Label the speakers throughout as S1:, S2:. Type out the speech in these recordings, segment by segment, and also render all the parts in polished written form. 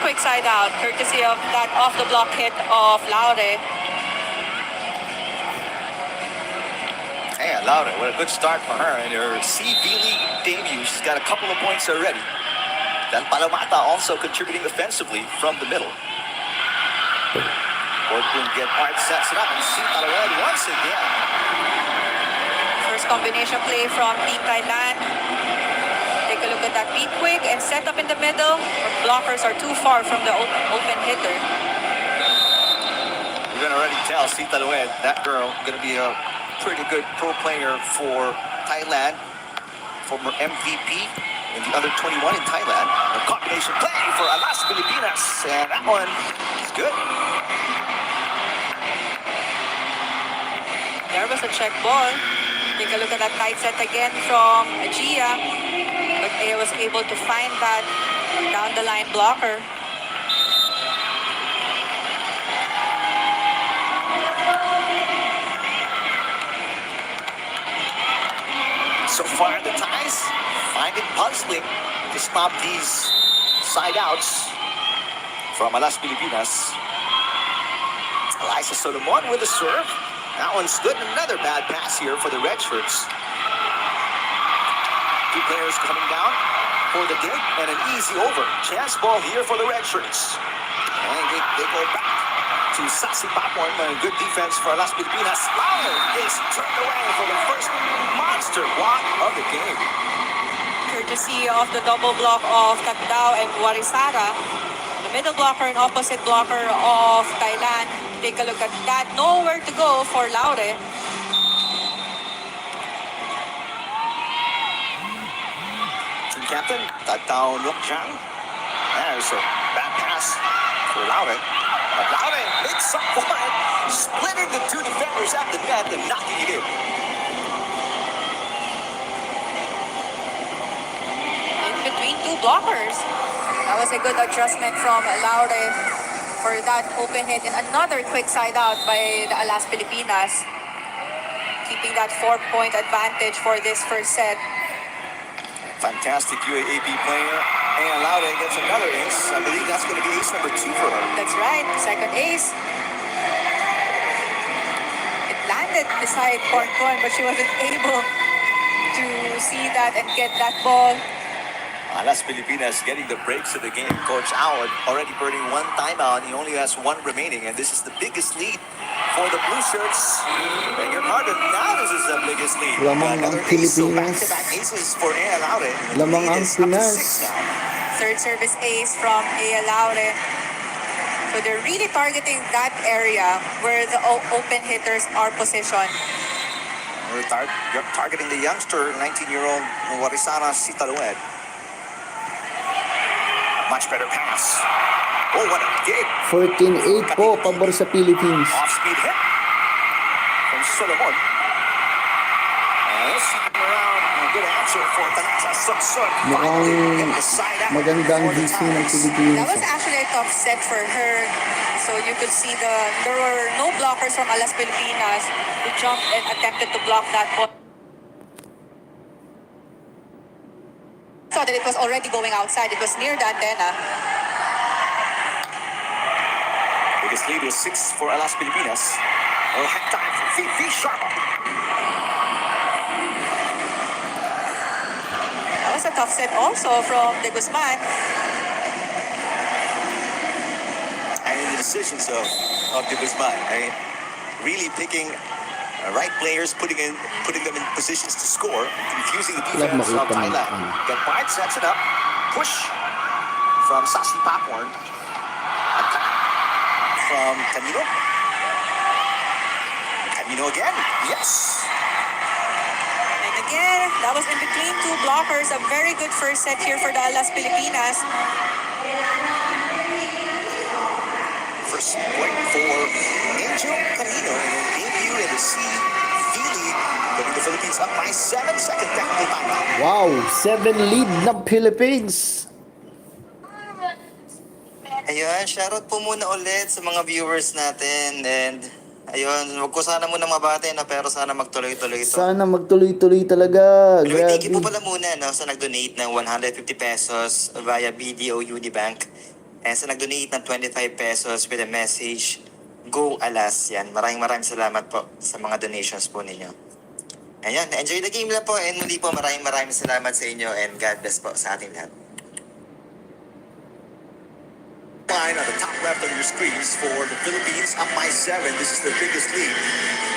S1: quick side out, courtesy of that off-the-block hit of Laure.
S2: Hey, Laura, what a good start for her in her CV League debut. She's got a couple of points already. Then Palamata also contributing offensively from the middle. Borkun get hard, sets it up, and see Thailand once again.
S1: First combination play from Team Thailand. Take a look at that beat quick and set up in the middle. Our blockers are too far from the open hitter.
S2: You can already tell, Sita Lued, that girl, going to be a pretty good pro player for Thailand. Former MVP in the under 21 in Thailand. A combination play for Alas Pilipinas, and that one is good.
S1: There was a check ball. Take a look at that tight set again from Gia. But he was able to find that down the line blocker.
S2: So far, the ties find it puzzling to stop these side outs from Alas Pilipinas. Eliza Solomon with a serve. That one's good. Another bad pass here for the red shirts. Two players coming down for the dig and an easy over. Chance ball here for the red shirts. And they go back to Sasi Papon. Good defense for Alas Pilipinas. Lauer is turned away for the first monster block of the game.
S1: Courtesy of the double block of Tatdao and Warisara. The middle blocker and opposite blocker of Thailand. Take a look at that. Nowhere to go for Laure.
S2: Team captain, Tatao Nokjang. There's a bad pass for Laure. But Laure makes up for it, splitting the two defenders at the net and knocking it in.
S1: In between two blockers. That was a good adjustment from Laure for that open hit and another quick side out by the Alas Pilipinas. Keeping that 4-point advantage for this first set.
S2: Fantastic UAAP player. And Laure gets another ace. I believe that's going to be ace number 2 for her.
S1: That's right, second ace. It landed beside Porcon, but she wasn't able to see that and get that ball.
S2: Alas Pilipinas getting the breaks of the game. Coach Howard already burning one timeout. He only has one remaining, and this is the biggest lead for the Blue Shirts. And you're harder now. This is the biggest lead.
S3: Lamang ang Pilipinas.
S2: So back-to-back aces for Ea Laure.
S3: Lamang ang Pinas.
S1: Third service ace from Ea Laure. So they're really targeting that area where the open hitters are positioned.
S2: We're targeting the youngster, 19-year-old Warisara Sitalued. Much better pass. Oh, what a dig.
S3: 14-8 po, pabor sa Philippines.
S2: Off-speed hit from Solomon. And this time around, a good answer for Tanasa Suksuk.
S3: Mukhang magandang gising ng Pilipinas.
S1: That was actually a tough set for her. So you could see there were no blockers from Alas Pilipinas who jumped and attempted to block that ball. Saw that it was already going outside. It was near the antenna.
S2: Biggest lead is 6 for Alas Pilipinas. We'll have time for VP Sharma.
S1: That was a tough set also from De Guzman.
S2: And the decisions of De Guzman, right? Really picking right players, putting them in positions to score, confusing the defense of Thailand. Gapart sets it up, push from Sasi Paporn, attack from Camino. Camino again, yes.
S1: And again, that was in between two blockers. A very good first set here for the Alas Pilipinas.
S2: First point for Angel Camino in her debut in the CV League, putting the Philippines up by 7 second technical timeout.
S3: Wow, 7 lead ng Philippines.
S4: Ayun, shoutout po muna ulit sa mga viewers natin. And ayun, wag ko sana muna mabati na pero sana magtuloy-tuloy ito.
S3: Sana magtuloy-tuloy talaga.
S4: Anyway, thank you po
S3: Grabe.
S4: pala muna no, sa nag-donate ng 150 pesos via BDO Unibank. And sa nag-donate ng 25 pesos with a message, Go Alas. Yan, maraming salamat po sa mga donations po ninyo. Ayan, enjoy the game lang po. And muli po, maraming salamat sa inyo. And God bless po sa ating lahat.
S2: Line on the top left of your screens for the Philippines, up by 7. This is their biggest lead.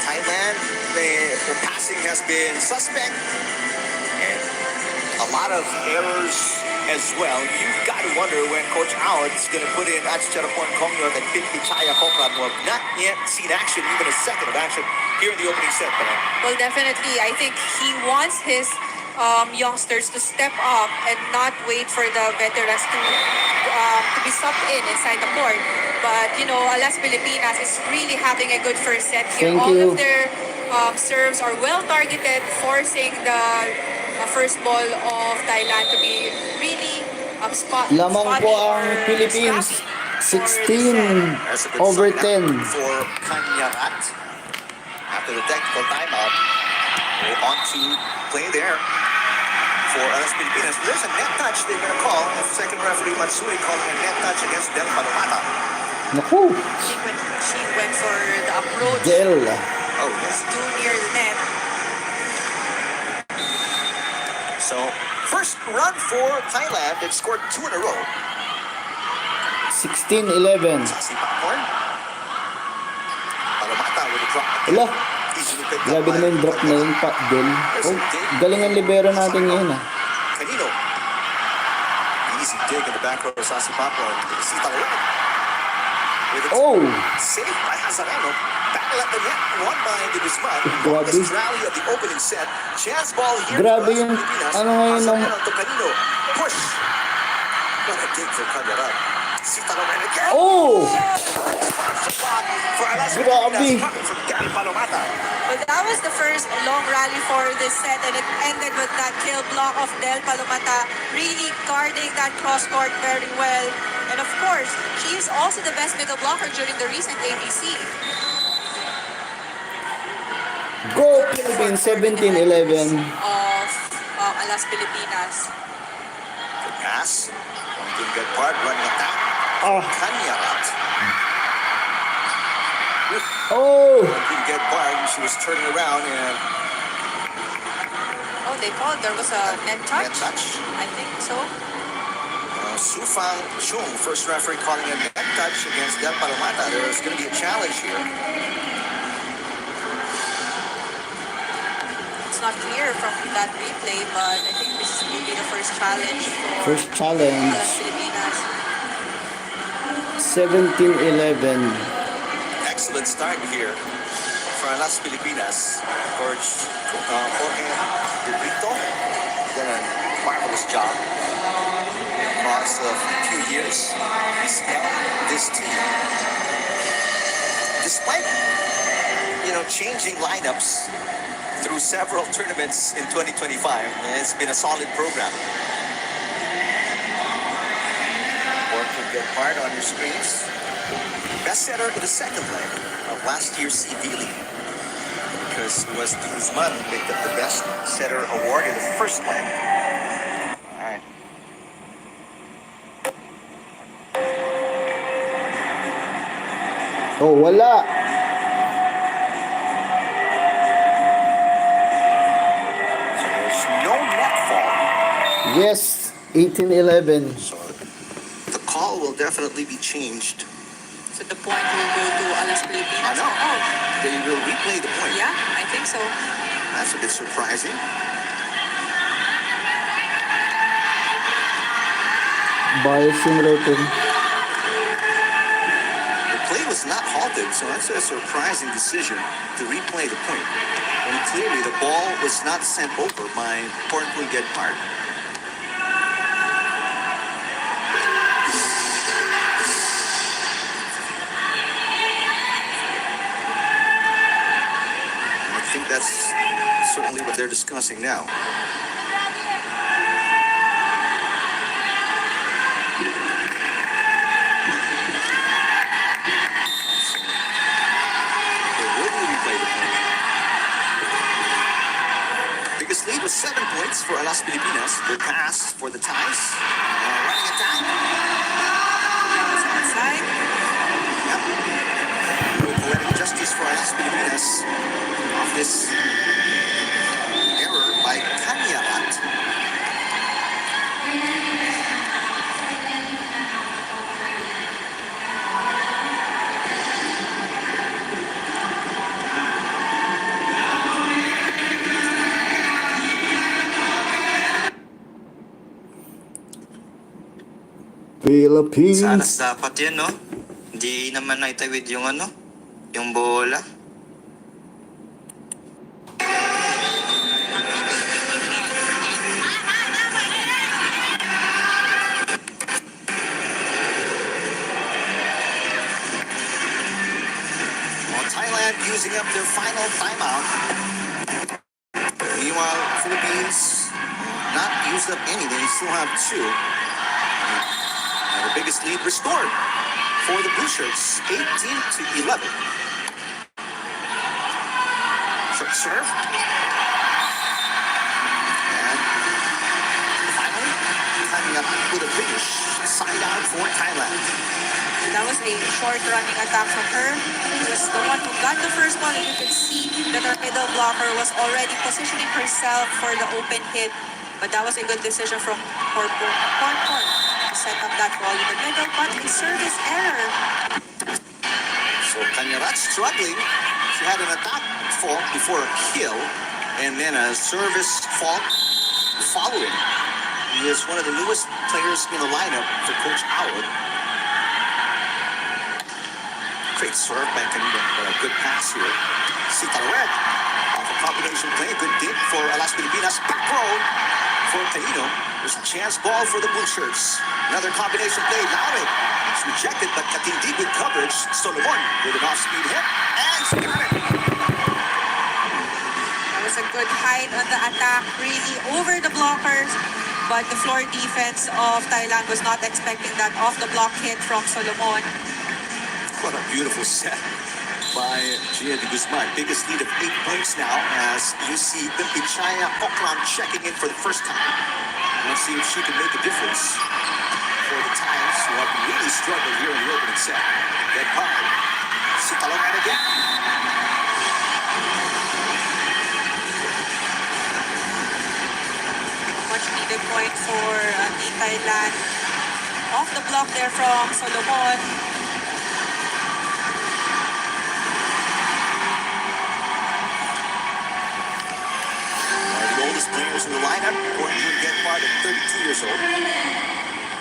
S2: Thailand, their passing has been suspect. And a lot of errors as well. You've got to wonder when Coach Ao is going to put in Achicharapon Kongyot and PHI Kokran, who have not yet seen action, even a second of action here in the opening set.
S1: Well, definitely. I think he wants his youngsters to step up and not wait for the veterans to be subbed in inside the court. But, you know, Alas Pilipinas is really having a good first set here.
S3: Thank
S1: All
S3: you.
S1: of their serves are well targeted, forcing the first ball of Thailand to be really
S3: Lamang po ang Philippines, 16 over 10.
S2: For Kanyarat. After the technical timeout, we're on to play there for Alas Pilipinas. There's a net touch they're going to call. The second referee, Matsui, calling a net touch against Del Palomata.
S3: Naku,
S1: She went for the approach.
S3: Del.
S2: Oh, yes.
S1: Too near the net.
S2: So, first run for Thailand. They've scored 2 in a row.
S3: 16-11.
S2: Sasi Popcorn. Palomata with a drop.
S3: Wala,
S2: Easily picked up
S3: grabe
S2: by
S3: naman yung drop na yun pa, Del. Oh, galing ang libero natin ngayon ah.
S2: Canino. Easy dig in the back row. Sasi Popcorn. Sita Lewin. With a
S3: Oh!
S2: save by Hazareno. Battle at the net. Won by De Guzman.
S3: Grabe.
S2: Longest rally of the opening set. Chance ball here.
S3: Grabe
S2: for Alas
S3: yung,
S2: Pilipinas.
S3: ano ngayon ng...
S2: Hazareno to Canino. Push. What a dig for Canyarat. Sita Lewin again.
S3: Oh!
S2: For Alas
S3: Grabe.
S2: Pilipinas. Coming from Del Palomata.
S1: But that was the first long rally for this set, and it ended with that kill block of Del Palomata, really guarding that cross court very well. And of course, she is also the best middle blocker during the recent ABC.
S3: Go Philippines, 17-11.
S1: Of Alas Pilipinas.
S2: The pass. One good good part. Running attack.
S3: Ah.
S2: Kanyarat.
S3: Oh!
S2: Didn't get part. She was turning around and
S1: Oh, they called there was a net touch.
S2: net touch.
S1: I think so.
S2: Sufang Chung, first referee calling a net touch against Del Palomata. There was going to be a challenge here.
S1: It's not clear from that replay, but I think this will be the first challenge for
S3: First challenge.
S1: Alas Pilipinas.
S3: 17-11.
S2: Excellent start here for Alas Pilipinas. Coach Jorge Debrito did a marvelous job across a few years. He's held this team despite changing lineups through several tournaments in 2025. And it's been a solid program. Or to get part on your screens. Best setter in the second leg of last year's CD League. Because it was De Guzman who picked up the best setter award in the first leg. Alright.
S3: Oh, wala.
S2: So there's no net fall.
S3: Yes, 18-11.
S2: So the call will definitely be changed.
S1: So the point will go to Alas Pilipinas.
S2: I know.
S1: Oh,
S2: They will replay the point.
S1: yeah, I think so.
S2: That's a bit surprising.
S3: Bias yung referee.
S2: The play was not halted, so that's a surprising decision to replay the point. When clearly the ball was not sent over by Portland Gedpart. I think that's certainly what they're discussing now. They will replay the point. Biggest lead was 7 points for Alas Pilipinas. Good pass for the ties. Running attack. Filipinas of this error by Kanyarat.
S3: Philippines.
S4: Sa alas dapat yun, no? Hindi naman naitawid yung yung bola.
S2: Thailand using up their final timeout. Meanwhile, Philippines not used up any. They still have two. And the biggest lead restored for the Blue Shirts, 18-11. Short serve. And finally, coming up with a finish. Side out for Thailand.
S1: That was a short running attack from her. She was the one who got the first ball, and you could see that her middle blocker was already positioning herself for the open hit. But that was a good decision from Porpon to set up that ball in the middle, but a service error.
S2: So Kanyarat struggling. She had an attack fault before a kill, and then a service fault following. He is one of the newest players in the lineup for Coach Howard. Great serve by Kanina, but a good pass here. Si Talouet off a combination play, good dip for Las Pilipinas. Back row for Taino. There's a chance ball for the Blue Shirts. Another combination play, Laure. It's rejected, but Katindi with coverage. Solomon with an off-speed hit, and she got it.
S1: That was a good height on the attack, really over the blockers. But the floor defense of Thailand was not expecting that off-the-block hit from Solomon.
S2: What a beautiful set by Gia de Guzman. Biggest lead of 8 points now as you see the PHI checking in for the first time. Let's see if she can make a difference for the Thais who have really struggled here in the opening set. Get hard. Si Talouet again.
S1: Much needed point for the Thailand. Off the block there from Solomon.
S2: Players in the lineup, going to get part at 32 years old.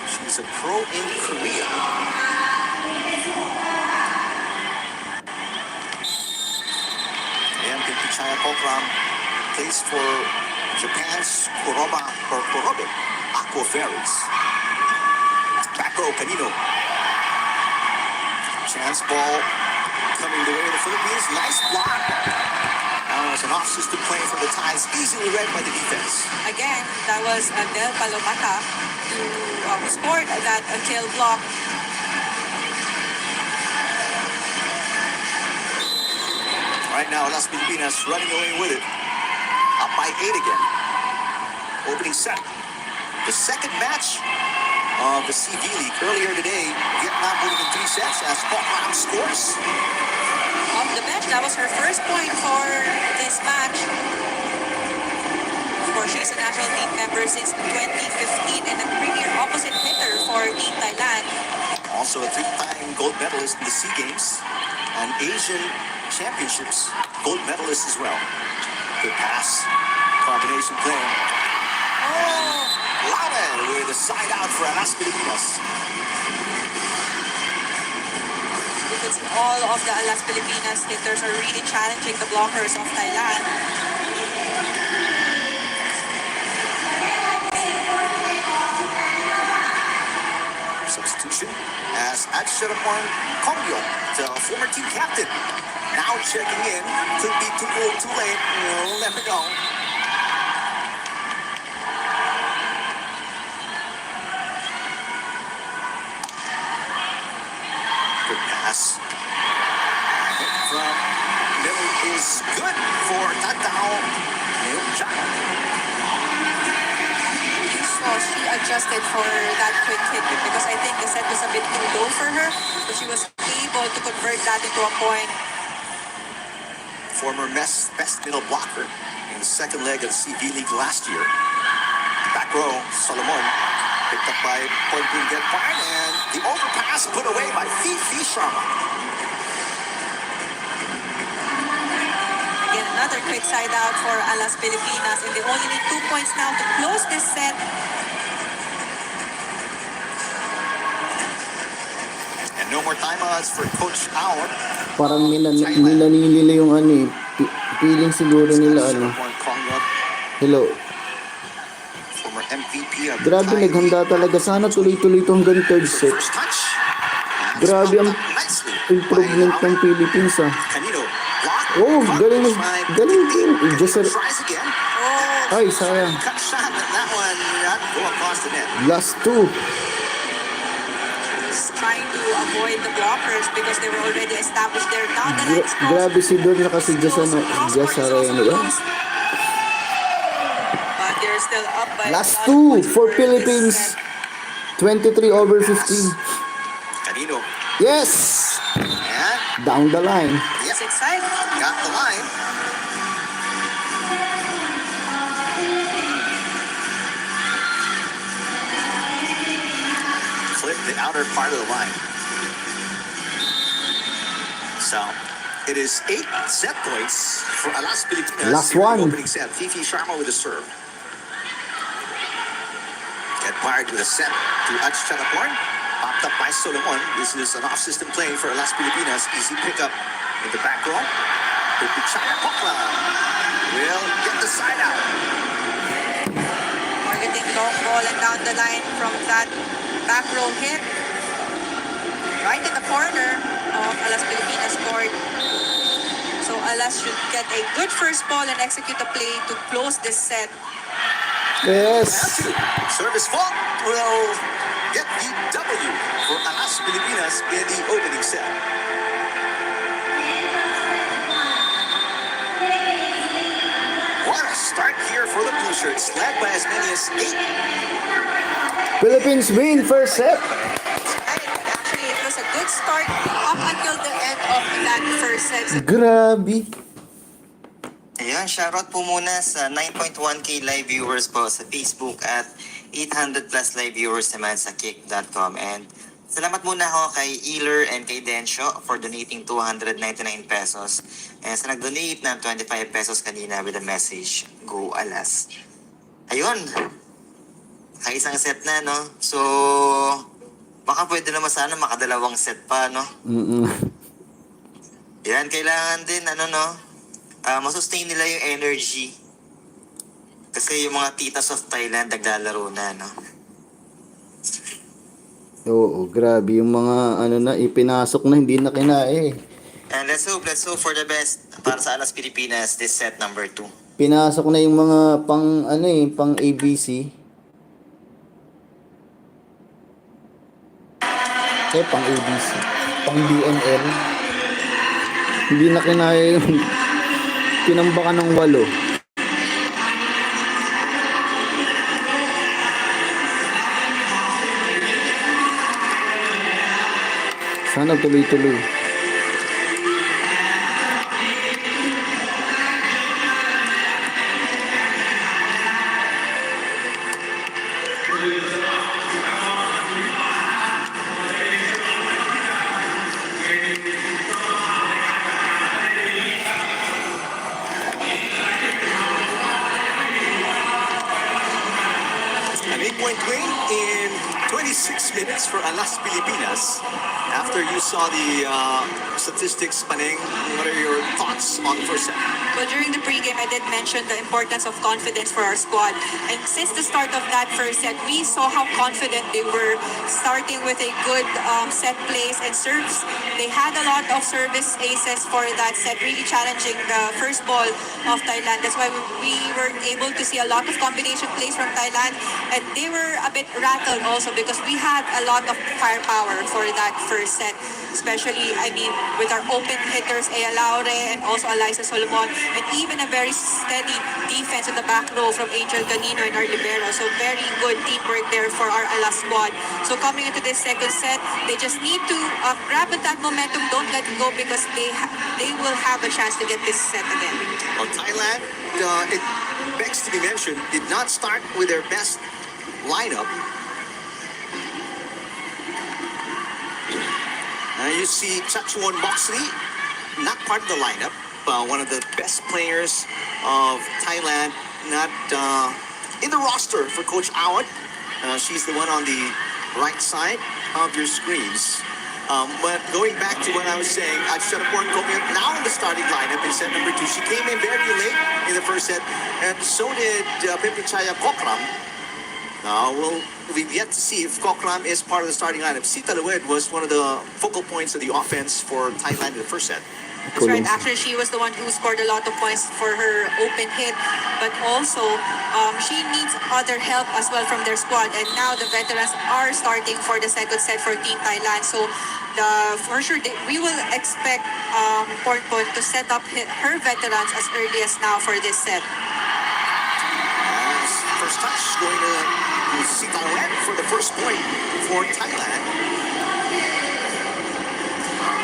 S2: She's a pro in Korea. And Pichaya Pokram plays for Japan's Kurobe Aqua Ferries. Back row, Canino. Chance ball coming the way of the Philippines. Nice block. Now it's an off-system play for the Thais, easily read by the defense.
S1: Again, that was Del Palomata who scored that kill block.
S2: Right now, Las Pilipinas running away with it. Up by 8 again. Opening set. The second match of the CV League. Earlier today, Vietnam winning in 3 sets as Pokram scores.
S1: Off the bench, that was her first point for this match. Of course, she's a national team member since 2015 and a premier opposite hitter for Team Thailand.
S2: Also a 3-time gold medalist in the SEA Games and Asian Championships gold medalist as well. Good pass. Combination play. Oh! Laure with a side out for Las Pilipinas.
S1: Because all of the Las Pilipinas hitters are really challenging the blockers of Thailand.
S2: Substitution as Adsharapan Kongyo, the former team captain, now checking in. Could be too little, too late. We'll never know. Good pass. Hit from middle is good for Tatao.
S1: So she adjusted for that quick hit because I think the set was a bit too low for her. So she was able to convert that into a point.
S2: former best middle blocker in the second leg of the CV League last year. Back row, Solomon picked up by Point Park, and the overpass put away by PHI Sharma.
S1: Again, another quick side out for Alas Pilipinas, and they only need 2 points now to close this set.
S2: And no more timeouts for Coach Ao.
S3: Parang nilalili nila yung ano eh. Feeling siguro nila ano. Hello.
S2: Former MVP of
S3: Grabe, naghanda talaga. Sana tuloy-tuloy ito hanggang third set. Grabe ang improvement ng Philippines ah. Oh, galing din. Just ay, sayang. Last two.
S1: Trying to avoid the blockers because they were already established there. Now the lights close.
S3: Grabe si Don na kasi Just Arena.
S1: But they're still up by
S3: Last two for Philippines. 23 over 15.
S2: Canino.
S3: Yes!
S2: And
S3: Down the line.
S1: It's exciting.
S2: got the line. Flip the outer part of the line. So it is 8 set points for Alas Pilipinas.
S3: Last
S2: here in
S3: one.
S2: the opening set. PHI Sharma with a serve. Get fired with a set to Ach Chanaporn. Popped up by Solomon. This is an off-system play for Alas Pilipinas. Easy pickup in the back row. Pokla will get the side out.
S1: Targeting long ball and down the line from that back row hit. Right in the corner of Alas Pilipinas court. So Alas should get a good first ball and execute a play to close this set.
S3: Yes!
S2: Service fault will get the W for Alas Pilipinas in the opening set. What a start here for the Blue Shirts, led by as many as 8.
S3: Philippines win first set.
S1: Actually, it was a good start up until the end of that first set.
S3: Grabe.
S4: Ayan, shoutout po muna sa 9.1k live viewers po sa Facebook at 800 plus live viewers naman sa kick.com. And salamat muna ako kay Ealer and kay Densyo for donating 299 pesos. And sa nag-donate ng 25 pesos kanina with a message, Go Alas. Ayun, isang set na, no? So, baka pwede naman sana makadalawang set pa, no? Yan, kailangan din, masustain nila yung energy. Kasi yung mga titas of Thailand naglalaro na, no?
S3: Oo, grabe yung mga ipinasok na hindi na kinae.
S4: And let's hope for the best para sa Alas Pilipinas this set number 2.
S3: Pinasok na yung mga pang ABC. Pang ABC. Pang DNL. Hindi na kinaya yung tinambakan ng 8. Sana tuloy-tuloy.
S2: An 8-point win in 26 minutes for Alas Pilipinas. After you saw the statistics, Paneng, what are your thoughts on the first set?
S1: Well, during the pregame, I did mention the importance of confidence for our squad. And since the start of that first set, we saw how confident they were, starting with a good set plays and serves. They had a lot of service aces for that set, really challenging the first ball of Thailand. That's why we were able to see a lot of combination plays from Thailand. And they were a bit rattled also because we had a lot of firepower for that first set. Especially, with our open hitters, Ea Laure and also Eliza Solomon. and even a very steady defense in the back row from Angel Canino and our libero. So very good teamwork there for our Ala squad. So coming into this second set, they just need to grab at that momentum, don't let it go, because they will have a chance to get this set again.
S2: Well, Thailand, it begs to be mentioned, did not start with their best lineup. You see Chachuan Moxley, not part of the lineup. One of the best players of Thailand, not in the roster for Coach Awad. She's the one on the right side of your screens. But going back to what I was saying, Achutaport Komiak now in the starting lineup in set number 2. She came in very late in the first set, and so did Pempichaya Kokram. Now, we've yet to see if Kokram is part of the starting lineup. Sita Lued was one of the focal points of the offense for Thailand in the first set.
S1: That's right. Actually, she was the one who scored a lot of points for her open hit. But also, she needs other help as well from their squad. And now the veterans are starting for the second set for Team Thailand. So, for sure, we will expect Pornpon to set up her veterans as early as now for this set.
S2: First touch going to Sita Lued for the first point for Thailand.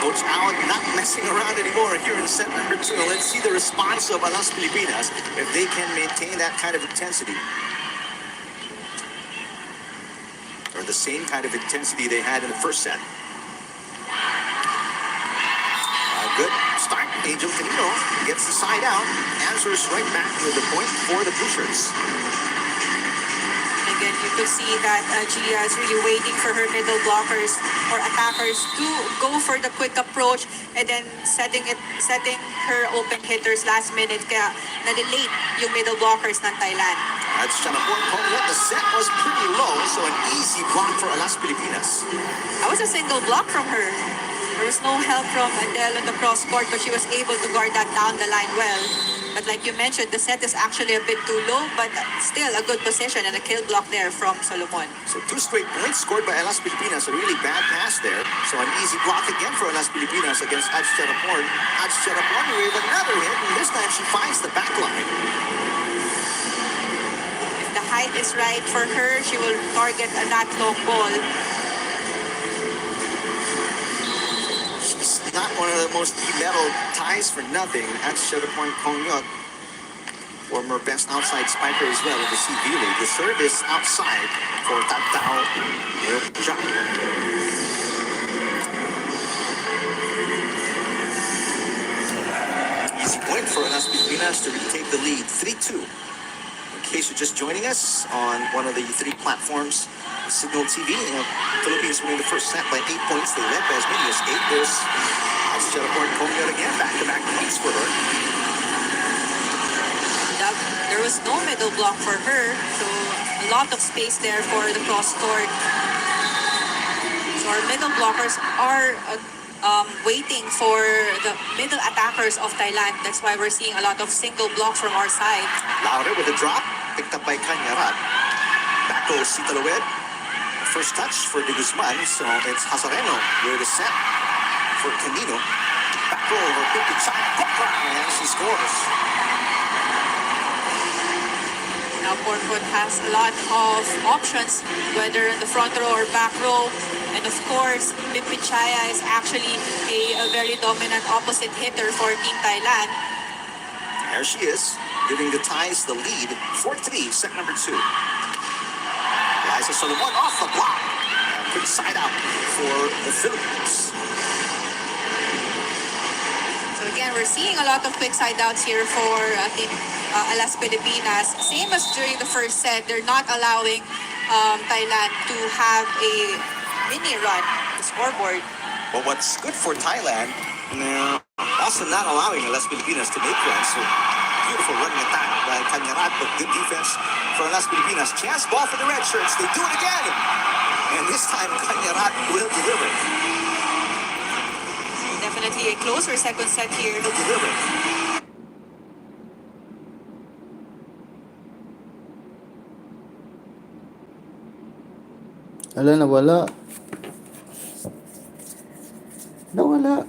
S2: Coach Awad not messing around anymore here in set number 2. Let's see the response of Alas Pilipinas if they can maintain that kind of intensity. Or the same kind of intensity they had in the first set. Good start. Angel Canino gets the side out. Answers right back to the point for the Blue Shirts.
S1: Again, you could see that Gia is really waiting for her middle blockers or attackers to go for the quick approach, and then setting her open hitters last minute, kaya na-delay yung middle blockers ng Thailand.
S2: That's Chanapon calling it. The set was pretty low, so an easy block for Alas Pilipinas.
S1: That was a single block from her. There was no help from Adele on the cross court, but she was able to guard that down the line well. But like you mentioned, the set is actually a bit too low, but still a good position and a kill block there from Solomon.
S2: So 2 straight points scored by Alas Pilipinas. A really bad pass there. So an easy block again for Alas Pilipinas against Achutaport. Achutaport with another hit, and this time she finds the back line.
S1: If the height is right for her, she will target that long ball.
S2: Not one of the most medal ties for nothing at Achutaport Kongyot. Former best outside spiker as well in the CV League. The serve is outside for Tatao. Easy point for Alas Pilipinas to retake the lead, 3-2. In case you're just joining us on one of the 3 platforms, Signal TV, Philippines winning the first set by 8 points. They led by as many as 8. There's Achutaport Kongyot again, back-to-back points for her.
S1: There was no middle block for her, so a lot of space there for the cross court. So our middle blockers are waiting for the middle attackers of Thailand. That's why we're seeing a lot of single blocks from our side.
S2: Laure with a drop, picked up by Kanyarat. Back goes Sita Lued. First touch for De Guzman, so it's Hazareno with a set for Canino. Back row over Pempichaya Kokram, and she scores.
S1: Now Pornpon has a lot of options, whether in the front row or back row. And of course, Pempichaya is actually a very dominant opposite hitter for Team Thailand.
S2: There she is, giving the Thais the lead, 4-3, set number 2. Liza Solomon off the block. Quick side out for the Philippines.
S1: So again, we're seeing a lot of quick side outs here for Team Alas Pilipinas. Same as during the first set, they're not allowing Thailand to have a mini run, the scoreboard.
S2: But what's good for Thailand, also not allowing Alas Pilipinas to make runs. So beautiful running attack by Kanyarat, but good defense for Alas Pilipinas. Chance ball for the red shirts. They do it again. And this time, Kanyarat will deliver.
S1: Definitely a closer second set here.
S2: Will deliver.
S3: Ala, nawala. Nawala.